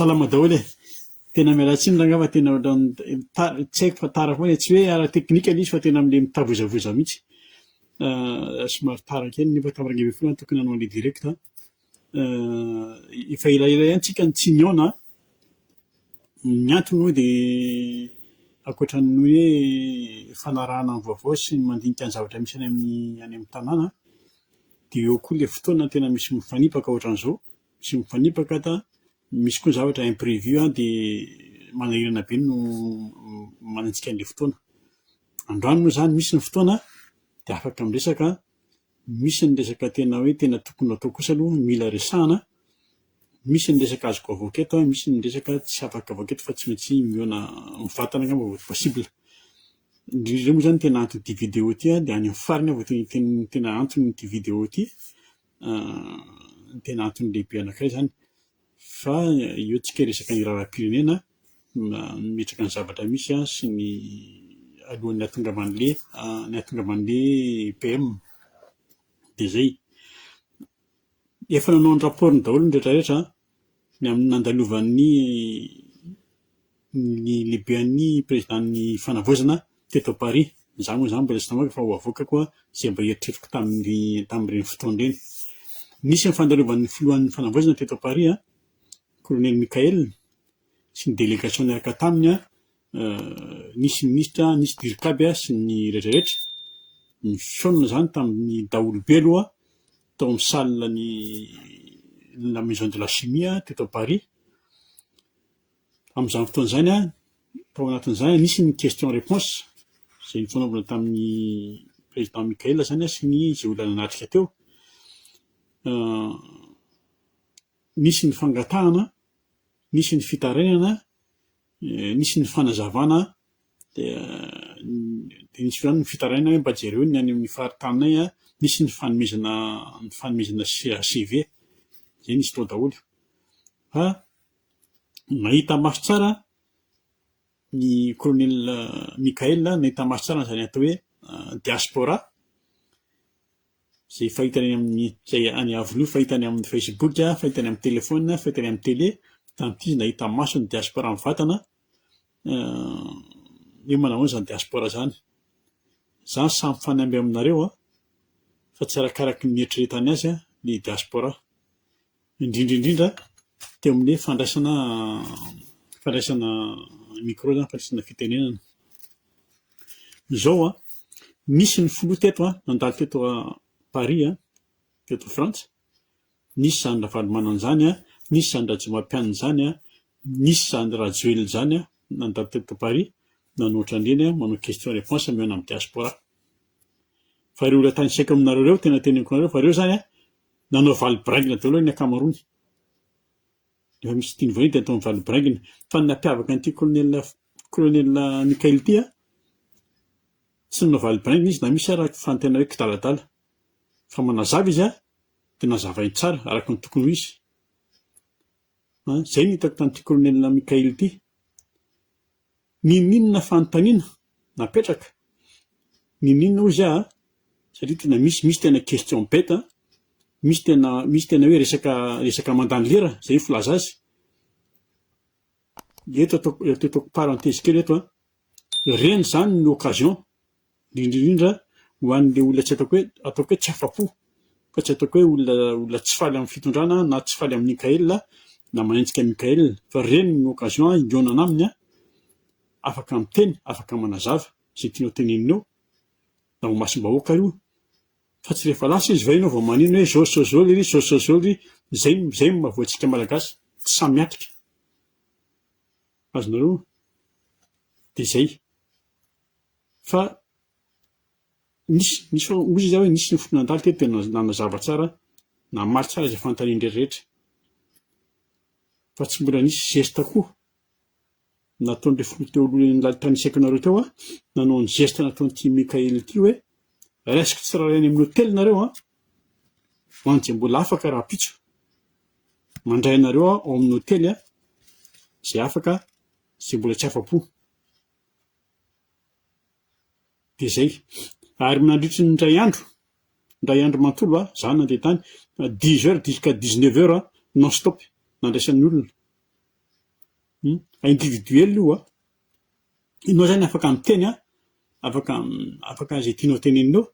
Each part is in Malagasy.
salama daholo e. Tena mialatsiny angamba tena tsy haiko fa tara foana tsy hoe ara teknika izy fa tena amin'ilay mitavozavoza mihitsy. Somary tara kely nefa tamin'ny 20 tokony hanao an'ilay direct. Efa elaela ihany tsika tsy niona. Ny antony moa dia ankoatran'ny hoe fanarahana ny vaovao sy ny mandinika ny zavatra misy any amin'ny tanàna, dia eo koa ilay fotoana tena misy mifanipaka ohatran'izao. Misy mifanipaka misy koa zavatra imprévu dia manahirana be no manenjika an'ilay fotoana. Androany moa izany misy ny fotoana dia afaka miresaka, misy ny resaka tena hoe tena tokony atao kosa aloha mila resahana, misy ny resaka azoko avoaka eto, misy ny resaka tsy afaka avoaka eto fa tsy maintsy mihoana mivantana angamba vao possible. Indrindra moa izany tena anton'ity vidéo ity dia any amin'ny farany vao tena anton'ity vidéo ity, tena antony lehibe anankiray izany. Fa io tsika resaka ny raharaham-pirenena, mimetraka ny zavatra misy sy ny alohan'ny ahatongavan'ilay PM. Dia zay. Efa nanao ny rapport ny daholo ny rehetrarehetra ny amin'ny nandalovan'ny lehibean'ny présidentan'ny fanavaozana teto à Paris. Izaho moa izany mbola tsy namoaka fa ho avoaka koa izay mba eritreretiko tamin'ireny fotoana ireny. Nisy ny fandalovan'ny filohan'ny fanavaozana teto à Paris, colonel Michael sy ny délégation niaraka taminy, nisy ministra, nisy dirikaby sy ny rehetrarehetra. Ny fihaonana izany tamin'ny daholobe aloha tao amin'ny salle la maison de la chimie teto à Paris. Amin'izany fotoana izany tao anatin'izany nisy ny question-réponse izay nifanaovana tamin'ny président Michael izany sy ny izay olona natrika teo. Nisy ny fangatahana, nisy ny fitarainana, nisy ny fanazavana, dia nisy ny fitarainana hoe mba jereo ny any amin'ny faritanay, nisy ny fanomezana CV. Izay nisy tao daholo. Fa nahita maso tsara ny colonel Michael, nahita maso tsara izany atao hoe diaspora, izay fahitany amin'ny izay any avoloha, fahitany amin'ny Facebook, fahitany amin'ny telefona, fahitany amin'ny télé. Tamin'ity izy nahita maso ny diaspora mivantana. Io manao izany diaspora izany. Izany samy fanamby aminareo fa tsy arakaraky ny eritreretany azy ny diaspora. Indrindra teo amin'ny fandraisana micro zany, fandraisana fitenenana. Izao nisy ny filoha teto nandalo teto à Paris, teto Frantsa. Nisy zany Ravalomanana izany, nisy zany Rajaomampianina izany, nisy zany Rajoelina izany nandalo teto à Paris, nanoatra an'ireny manao question-réponse mihoana amin'ny diaspora. Fa ireo olona tany saiko aminareo reo tena teneniko anareo fa ireo zany nanao valibringina daholo ny ankamaroany. Efa misy tiany voany dia atao valibringina. Fa ny nampiavaka an'ity colonel Michael ity, tsy nanao valibringina izy na misy raha fantena hoe kidaladala. Fa manazava izy dia nazavainy tsara araka ny tokony ho izy. Izay ny hitako tamin'ity colonel Michael ity. Ninona fanontaniana napetraka, ninona ozy satria tena misy tena question bête, misy tena hoe resaka mandany lera, izay filaza azy. Eto ataoko parenthèse kely eto, reny zany ny occasion indrindra ho an'ilay olona tsy ataoko hoe tsy afa-po, fa tsy ataoko hoe olona tsy faly amin'ny fitondrana na tsy faly amin'ny Michael na manenjika Michael, fa reny ny occasion hihaonana aminy, afaka miteny, afaka manazava izay tianao teneninao na ho masom-bahoaka io. Fa tsy rehefa lasa izy vainao vao manino hoe zao ry zay mahavoantsika malagasy tsy samy miatrika. Azonareo? Dia zay. Fa nisy ozy izy hoe nisy ny foko nandalo teto dia nanazava tsara, namaly tsara izay fanontaniany rehetrarehetra. Fa tsy mbola nisy geste koa nataon'ilay filoha teo aloha tany saiko anareo teo, nanao ny geste nataon'ity Michael ity hoe resaka tsirarainy amin'ny hôtely nareo ho an'izay mbola afaka raha pitso. Mandray anareo ao amin'ny hôtely izay afaka, izay mbola tsy afa-po. Dia zay. Ary nandritry ny indray andro mantolo izaho nandeha tany 10 heures jusqu'à 19 heures non stop nandraisan'ny olona. individuel io ianao zany afaka miteny afaka zay tianao teneninao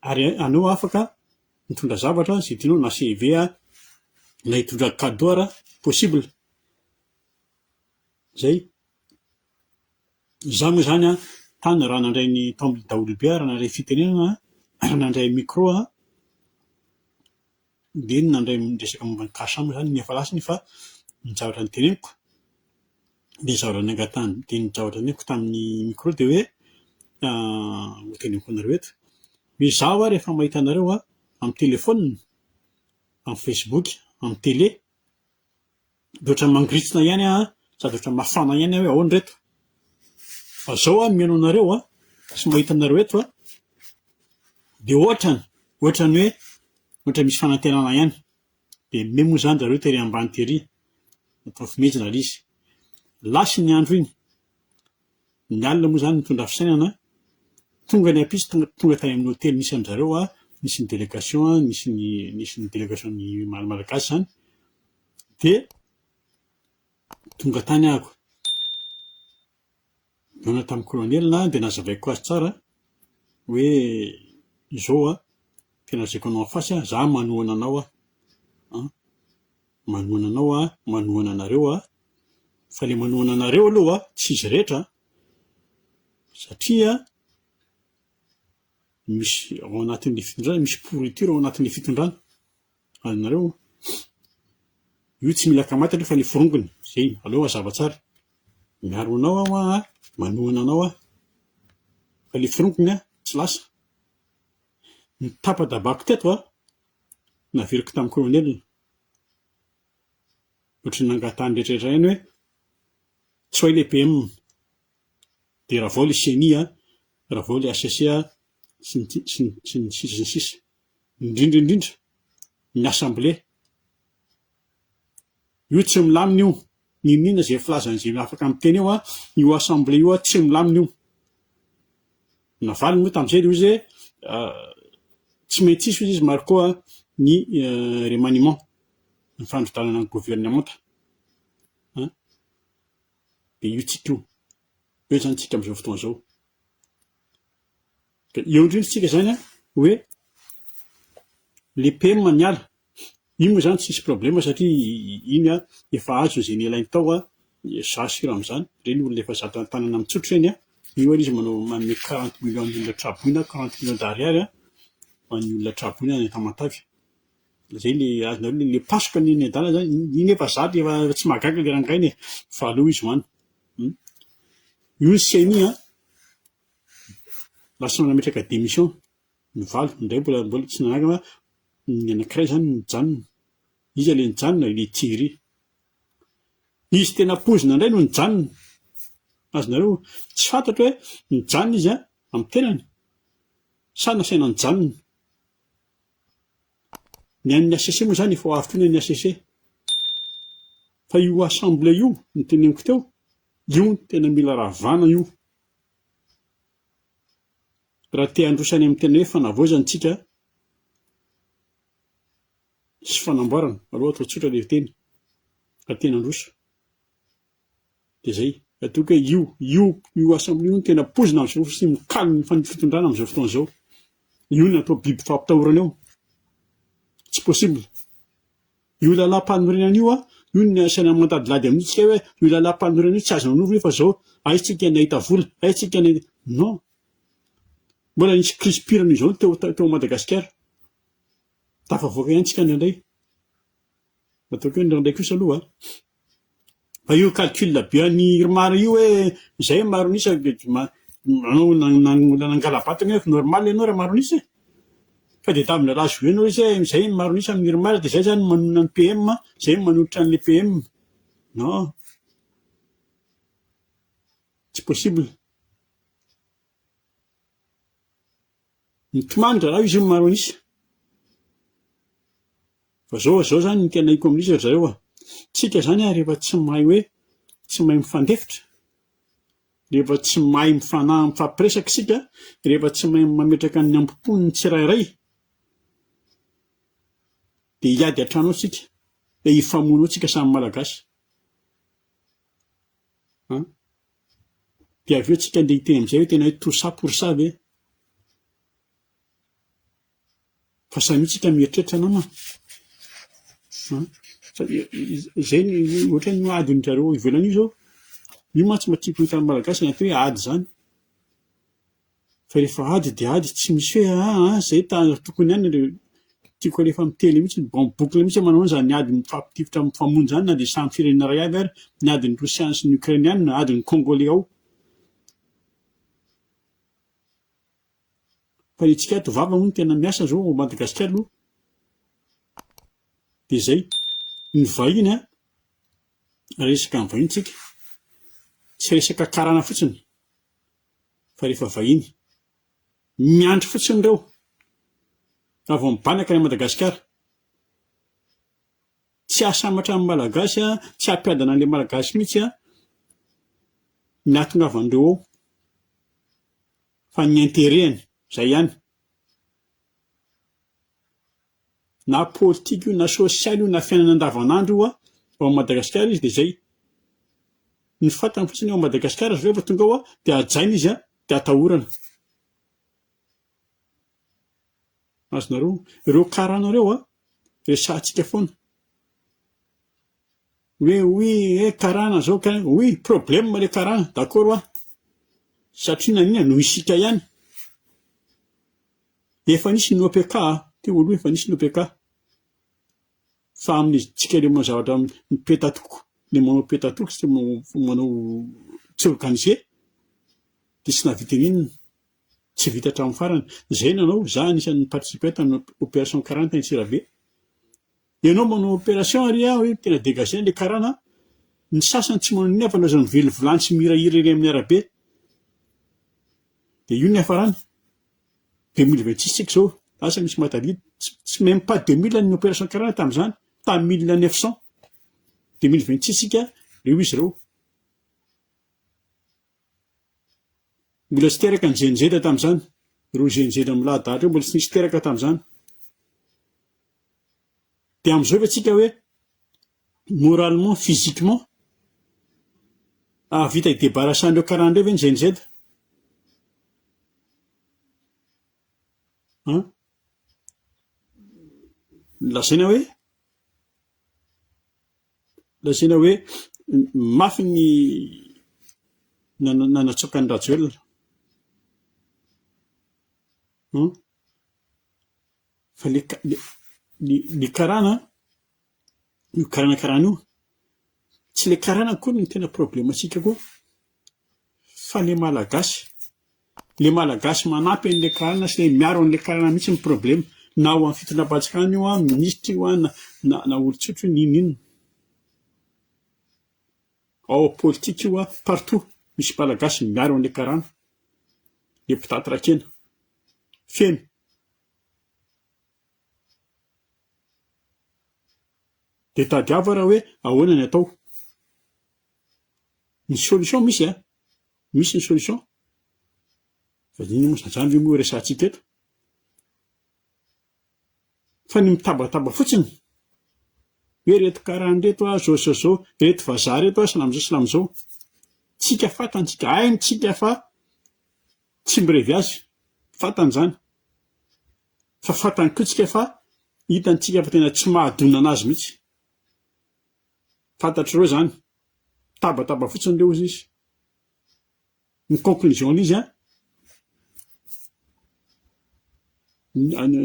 ary anao afaka mitondra zavatra zay tianao na CV na hitondra cadeau raha possible zay za moa zany tany raha nandray ny tamily daholo be raha nandray fitenenana nandray micro de nandray resaka momba ny kasamo zany ny efa lasiny fa ny zavatra ny teneniko de zavatra ny angatany de ny zavatra teneniko tamin'ny micro de hoe ho teneniko anareo eto hoe zaho rehefa mahita anareo amin'ny téléphone amin'ny Facebook amin'ny télé de ohatran'ny mangiritsina ihany sady ohatran'ny mafana ihany hoe ahoana reto fa zao mihaino anareo sy mahita anareo eto de ohatrany hoe misy fanantenana ihany de memo zany zareo tery ambany tery atao fimejina izy lasy ny andro iny ny alina moa zany mitondra fisainana tonga ny apisy tonga tany amin'ny hôtely misy amin'zareo misy ny délégation misy ny délégation ny malagasy zany de tonga tany ahako nona tamin'ny colonel de nazavaiko azy tsara hoe izao tena zaiko anao afasy za manohana anao manohana anareo fa le manohana anareo aloha tsy izy rehetra satria misy ao anatin'ny fitondrana misy pourriture ao anatin'ny fitondrana anareo io tsy mila kamaty aloha fa le firongony zay aleo mazava tsara miaro anao manohana anao fa le firongony tsy lasa ny tapa-dabako teto naveriko tamin'ny colonel ohatrany nangatany rehetrarehetra ihany hoe tsy hoe le PM de raha vao le CENI raha vao le HCC sy ny sisa indrindra ny assemblée io tsy milamina io ninona zay filazan'izay afaka miteny io assemblée io tsy milamina io navaly moa tamin'izay de izy tsy maintsy izy marco ny remaniement ny fandrodanana ny gouvernemanta de io tsika io zany tsika am'izao fotoana zao eo indrindra tsika zany hoe le PM niala io moa zany tsisy problème satria iny efa azo zay nelainy tao za sira am'zany reny olona efa zato tanana mitsotro reny io izy manome 40 millions ny olona traboina 40 millions d'ariary ny olona traboina ny Tamatavy zay le azonareo le pasoka ny adala zany iny efa zato efa tsy mahagaga le rangainy fa aleo izy hoany io ny CENI lasa nametraka démission mivalo ndray mbola tsy nanagana ny anankiray zany nijanona izy le nijanona le Thierry izy tena pozina indray no nijanona azonareo tsy fantatra hoe nijanona izy amin'ny tenany sa nasaina nijanona ny an'ny HCC moa zany efa avy ny HCC fa io assemblée io ny teneniko teo io tena mila ravana io raha te androsany amin'ny tena hoe fanavoazana tsika sy fanamboarana aloha atao tsotra le teny raha tena androso de zay atoka io assemblée io no tena pozina am'izao sy mikaly ny fitondrana am'izao fotoana zao io no atao biby fampitahorana eo tsy possible io lalam-panorenana io io ny asaina mandadilady amin'itsika hoe io lalam-panorenana io tsy azo nanovo fa zao aitsika ny ahita vola aitsika ny non mbola nisy crise-pirana izao teo Madagasikara tafavoaka ihany tsika ndraindray ataoko ndraindray kosa aloha fa io calcul be any Irmara io hoe zay maronisa anao nangala-batana hoe normal ianao raha maronisa fa de tamina razo ianao izy zay maronisa amin'ny Irmara de zay zany manona ny PM zay manotritra an'le PM non tsy possible nitomandra raha izy maronisa fa zao zany ny tena ikominisa zareo tsika zany rehefa tsy mahay hoe tsy mahay mifandefitra rehefa tsy mahay mifampiresaka sika rehefa tsy mahay mametraka ny ambopony ny tsirairay de hiady atranao tsika de hifamoanao tsika samy malagasy dia avy eo tsika andeha hiteny am'izay hoe tena hoe tout ça pour ça ve fa samy tsika mieritreritra nama zay ohatra ny adiny zareo ivelany io zao io mantsy matiko hita malagasy ny atao hoe ady zany fa rehefa ady dia ady tsy misy hoe zay tokony ihany tiako rehefa miteny mihitsy boucle mihitsy manao zany ady mifampitifitra mifamonjy zany na dia samy firenena ray avy ary ny adiny Rosiana sy ny Ukrainiana na adiny Congolais ao fa itsika tovava moa no tena miasa zao Madagasikara aloha dia zay ny vahiny resaka ny vahiny tsika tsy resaka karana fotsiny fa rehefa vahiny miandry fotsiny reo avy mibanaka ny Madagasikara tsy asamatra amin'ny malagasy tsy ampiadana an'ilay malagasy mihitsy ny atongavandreo ao fa ny intérêtny zay ihany na politika io na sosialy io na fiainana andavanandro io ao Madagasikara izy dia zay ny fatany fotsiny ao Madagasikara rehefa tonga ao dia ajaina izy dia atahorana azonareo ireo karanareo resahantsika foana hoe oe karana zao oui problème le karana d'accord satria nanina no isika ihany efa nisy ny OPK ty olo efa nisy ny OPK fa amin'izy tsika le manao zavatra mipetatoko le manao petatoko sy manao tsy organisé dia tsy navita n'inona tsy vita hatramin'ny farany zay nanao za anisan'ny participer tamin'ny opération karana tany Antsirabe ianao manao opération ary hoe tena dégagé le karana ny sasany tsy manao n'inona fa naozany mively vilany sy mihirahira ery amin'ny arabe dia io ny hafarana 2026 tsika zao asa misy matalita tsy même pas 2000 ny opération karana tamin'izany tamin'ny 1900 2026 tsika reo izy reo mbola tsy teraka ny jenjeda tamin'izany ireo jenjeda milahadahatra eo mbola tsy nisy teraka tamin'izany dia amin'izao fa tsika hoe moralement physiquement vita idébarrasan'ireo karan'ireo ve ny jenjeda lazaina hoe mafy ny nanatsoaka ny Rajoelina fa le karana io karana io tsy le karana koa ny tena problème atsika koa fa le malagasy manampy an'le karana sy le miaro an'le karana mihitsy ny problème na ho amin'ny fitondram-panjakana io ministra io na olon-tsotra io ninona ao politika io partout misy malagasy miaro an'le karana le mpitady rakena feno dia tadiavo raha hoe ahoana ny atao ny solution misy misy ny solution fa ninona moa zany ve moa resahantsika eto fa ny mitabataba fotsiny hoe reto karana reto zao reto vazaha reto salamizao tsika fatantsika haintsika fa tsy mirevy azy fatany zany fa fatany koa tsika fa hitantsika fa tena tsy mahadonana azy mihitsy fantatr'ireo zany tabataba fotsiny reo izy ny conclusion n'izy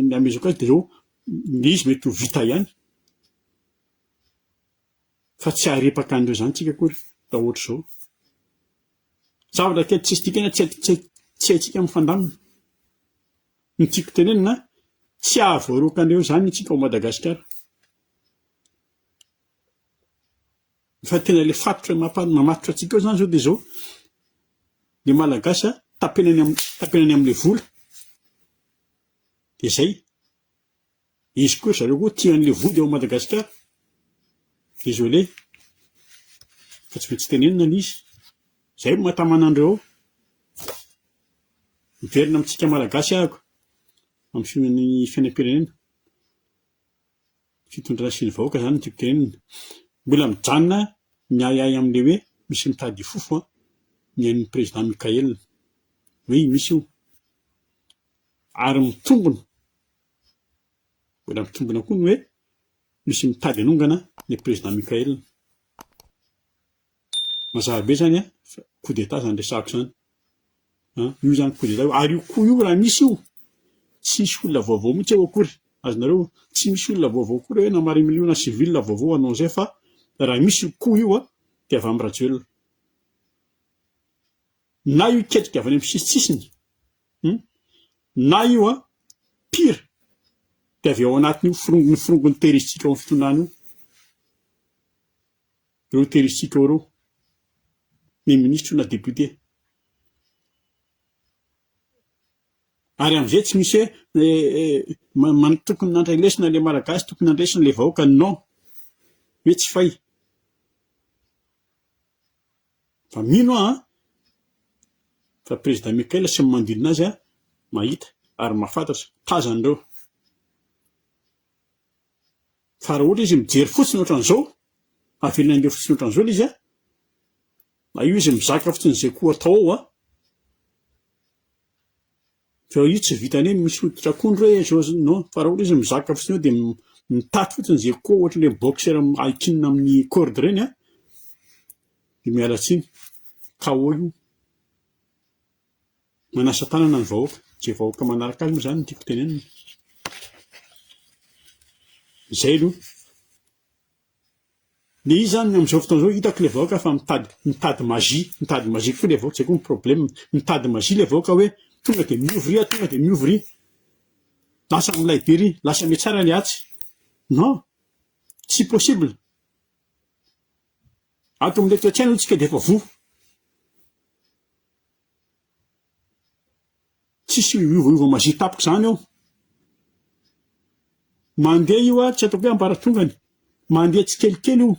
ny amezako azy dia zao ny izy mety ho vita ihany fa tsy harepaka an'ireo zany tsika kory da ohatra zao zavatra kely tsisy dikana tsy haitsika mifandamina ny tiako tenenina tsy ahavoaroaka an'ireo zany tsika ao Madagasikara fa tena le fatotra mamatotra antsika eo zany zao dia zao le malagasy tapenany amin'le vola dia zay izy koa zareo koa tia an'le vody ao Madagasikara désolé fa tsy maintsy tenenina ny izy zay mahatamanandreo ao miverina amintsika malagasy ahako amin'ny fiainam-pirenena fitondrana sy ny vahoaka zany tiako tenenina mbola mijanona ny ahiahy amin'le hoe misy mitady fofo mihain'ny président Mikael hoe misy io ary mitombona mbola mitombona koa ny hoe misy mitady anongana ny président Mikael. Mazava be zany coup d'état zany resahako zany io zany coup d'état ary io koa io raha misy io tsy misy olona vaovao mihitsy eo akory azonareo tsy misy olona vaovao akory hoe namary miliona civil vaovao anao zay fa raha misy io koa io dia avy amin'ny Rajoelina na io iketrika avy any amin'ny sisitsisiny na io pire dia avy ao anatin'io forongony terroristika ao amin'ny fitondrana io ireo terroristika ireo ny ministre na député ary am'izay tsy misy hoe tokony nandray lesona le malagasy tokony nandresina le vahoaka non hoe tsy fay fa mino fa président Mikael sy mandilina azy mahita ary mahafantatra tazan'ireo fa raha ohatra izy mijery fotsiny ohatran'izao avelona an'ilay fotsiny ohatran'izao izy na io izy mizaka fotsiny zay koa atao ao fa io tsy vitany hoe misy hoditra akondro hoe zao non fa raha ohatra izy mizaka fotsiny eo dia mitaty fotsiny zay koa ohatran'ilay boxer aikinina amin'ny corde reny dia miala tsiny KO io manasa tanana ny vahoaka zay vahoaka manaraka azy moa zany ny tiako tenenina izay aloha le izy zany amin'izao fotoana izao hitako le vahoaka fa mitady magie koa le vahoaka zay koa ny problème mitady magie le vahoaka hoe tonga dia miovry lasa milay be ry lasa mihatsara le atsy non tsy possible ato amin'ilay toe-tsaina tsika dia efa vo tsisy iova magie tapika zany ao mandeha io tsy ataoko hoe amparatongany mandeha tsy kelikely io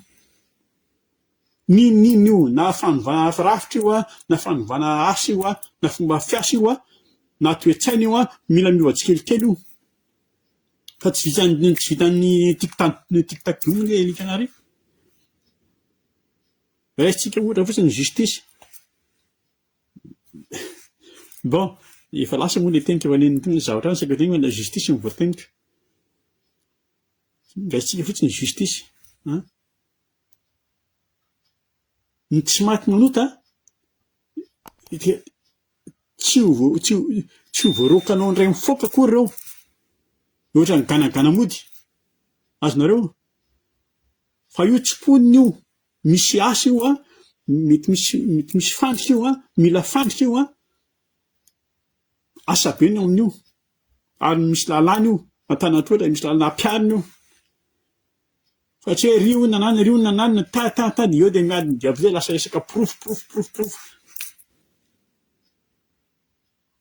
ninona io na fanovana rafitra io na fanovana asa io na fomba fiasa io na toe-tsaina io mila miova tsikelikely io fa tsy vitan'ny tic-tac boum le likanary raisitsika ohatra fotsiny justice bon efa lasa moa le tenika efa nenitony zavatra any saka tegna la justice ny voatenika raisitsika fotsiny justice ny tsy maty manota tsy ho voarokanao ndray mifoka akory reo ohatra ny ganagana-mody azonareo fa io tsy poniny io misy asa io mety misy fandrika io mila fandrika io asa be ny amin'io ary misy lalàna io Antanantohatra misy lalàna ampiarina io fa tsy hoe rio nananina tady eo dia miadiny dia avy lasa resaka proof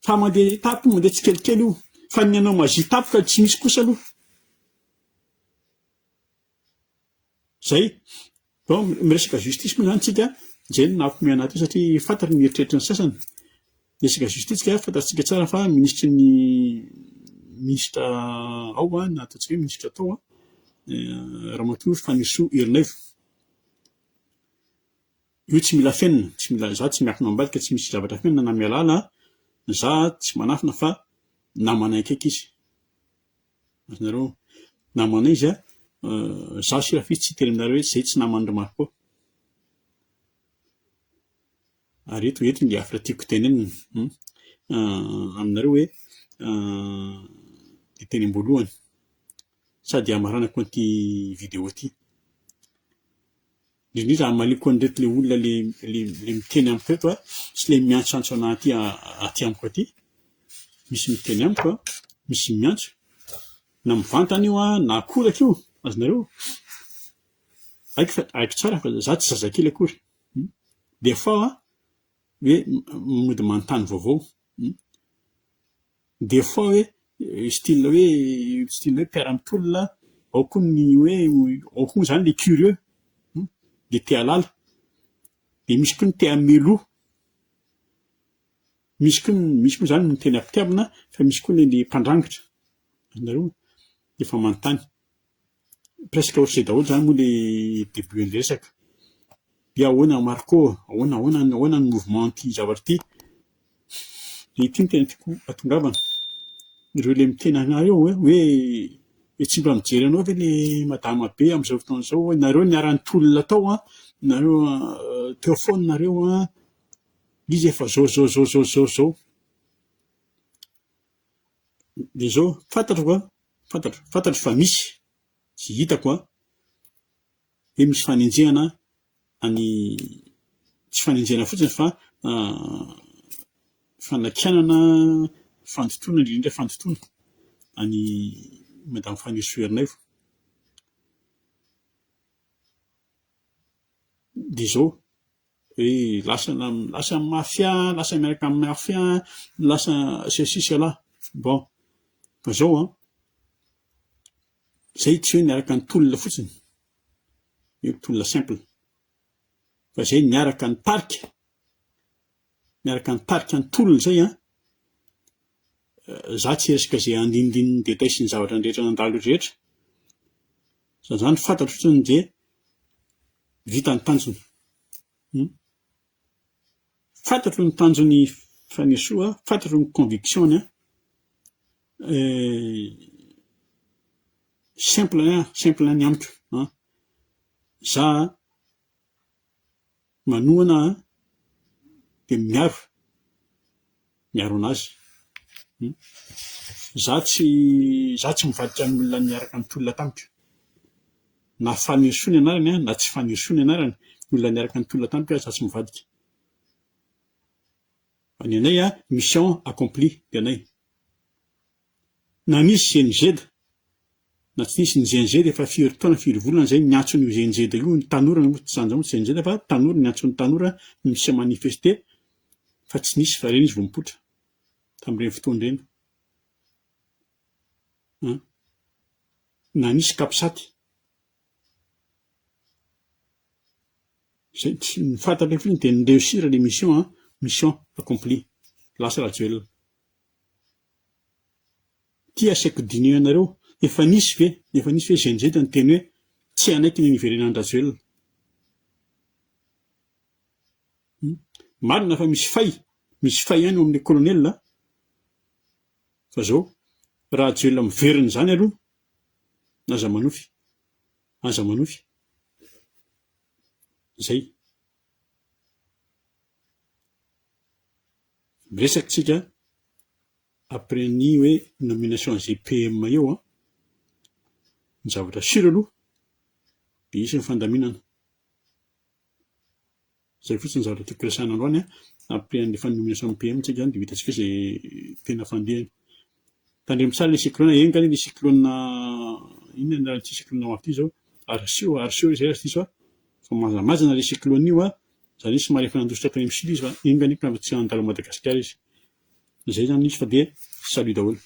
fa mandeha étape mandeha tsikelikely io fa ny anao magie tapika tsy misy kosa aloha zay bon miresaka justice moa zany tsika zay no nampiomehy anaty satria fantatra ny eritreritry ny sasany resaka justice ka fantatsika tsara fa ministra ao na ataontsika hoe ministra tao Ramatoa Fanisoa Ironivo io tsy mila fenina tsy mila za tsy miafina ambadika tsy misy zavatra fenina na mialala za tsy manafina fa namanay akaiky izy azonareo namanay izy za sy raha tsy hiteny aminareo hoe zay tsy namany Marco ary eto le afra tiako tenenina aminareo hoe teny am-boalohany sady amaranako an'ity vidéo ity indrindra amaliko an'ireto le olona le miteny amiko eto sy le miantsantso anahy aty amiko aty misy miteny amiko misy miantso na mivantana io na akoraka io azonareo aiko tsara fa za tsy zazakely akory des fois hoe mody manontany vaovao des fois hoe style hoe mpiara-mitolona ao koa ny hoe ao koa zany le curieux le te halala dia misy koa ny te hamelo misy koa zany ny teny ampitiavana fa misy koa le mpandrangitra azonareo efa manontany presque ohatr'izay daholo zany moa le début ny resaka dia ahoana marco ahoana ny mouvement ty zavatra ty ity ny tena tiako atongavana ireo le miteny anareo hoe tsy mba mijery anao ve le madama be am'izao fotoana zao nareo niarany tolona tao nareo teo foana nareo izy efa zao de zao fantatro fa misy tsy hitako hoe misy fanenjehana tsy fanenjehana fotsiny fa fanakianana fandotoana indrindra fandotoana any madame Fanny Soerinaivo de zao hoe lasa mafia lasa miaraka amin'ny mafia lasa sisy bon fa zao zay tsy hoe niaraka ny tolona fotsiny hoe tolona simple fa zay niaraka ny tarika ny tolona zay za tsy resaka zay andinindininy detay sy ny zavatra rehetra nandalo rehetra zany fantatro fotsiny de vita ny tanjony fantatro ny tanjony fanesoa fantatro ny conviction-ny simple ny amiko za manohana de miaro anazy za tsy mivadika amin'ny olona niaraka ny tolona tamiko na faneso ny anarany na tsy faneso ny anarany olona niaraka ny tolona tamiko za tsy mivadika any anay mission accompli de anay na nisy GNZ na tsy nisy ny GNZ efa firy taona firy volana zay niantso ny GNZ io ny tanora moa tsy zany moa GNZ fa tanora niantso ny tanora misy manifester fa tsy nisy fa reny izy vao mipotra tam'ireny fotoana ireny na nisy kapisaty zay ny fantatra fotsiny de ny réussir les mission accompli lasa rajoelina ty asaiko dinier anareo efa nisy ve GNZ ny teny hoe tsy anaiky ny niverenan'ny rajoelina marina fa misy fay ihany amin'ny colonel fa zao rajoelina miverina zany aloha aza manofy zay miresaky tsika après ny hoe nomination GPM eo ny zavatra sira aloha de isy ny fandaminana zay fotsiny ny zavatra tiako resahana androany après an'le nomination PM tsika de hitantsika zay tena fandehany tandremo tsara le cyclone engany le cyclone inona ny cyclone ao ty zao Arsio zay diso fa mazana le cyclone io zany somary efa nandositra tany amin'ny sud izy fa engany mpambatsy andalo Madagasikara izy zay zany izy fa de salut daholo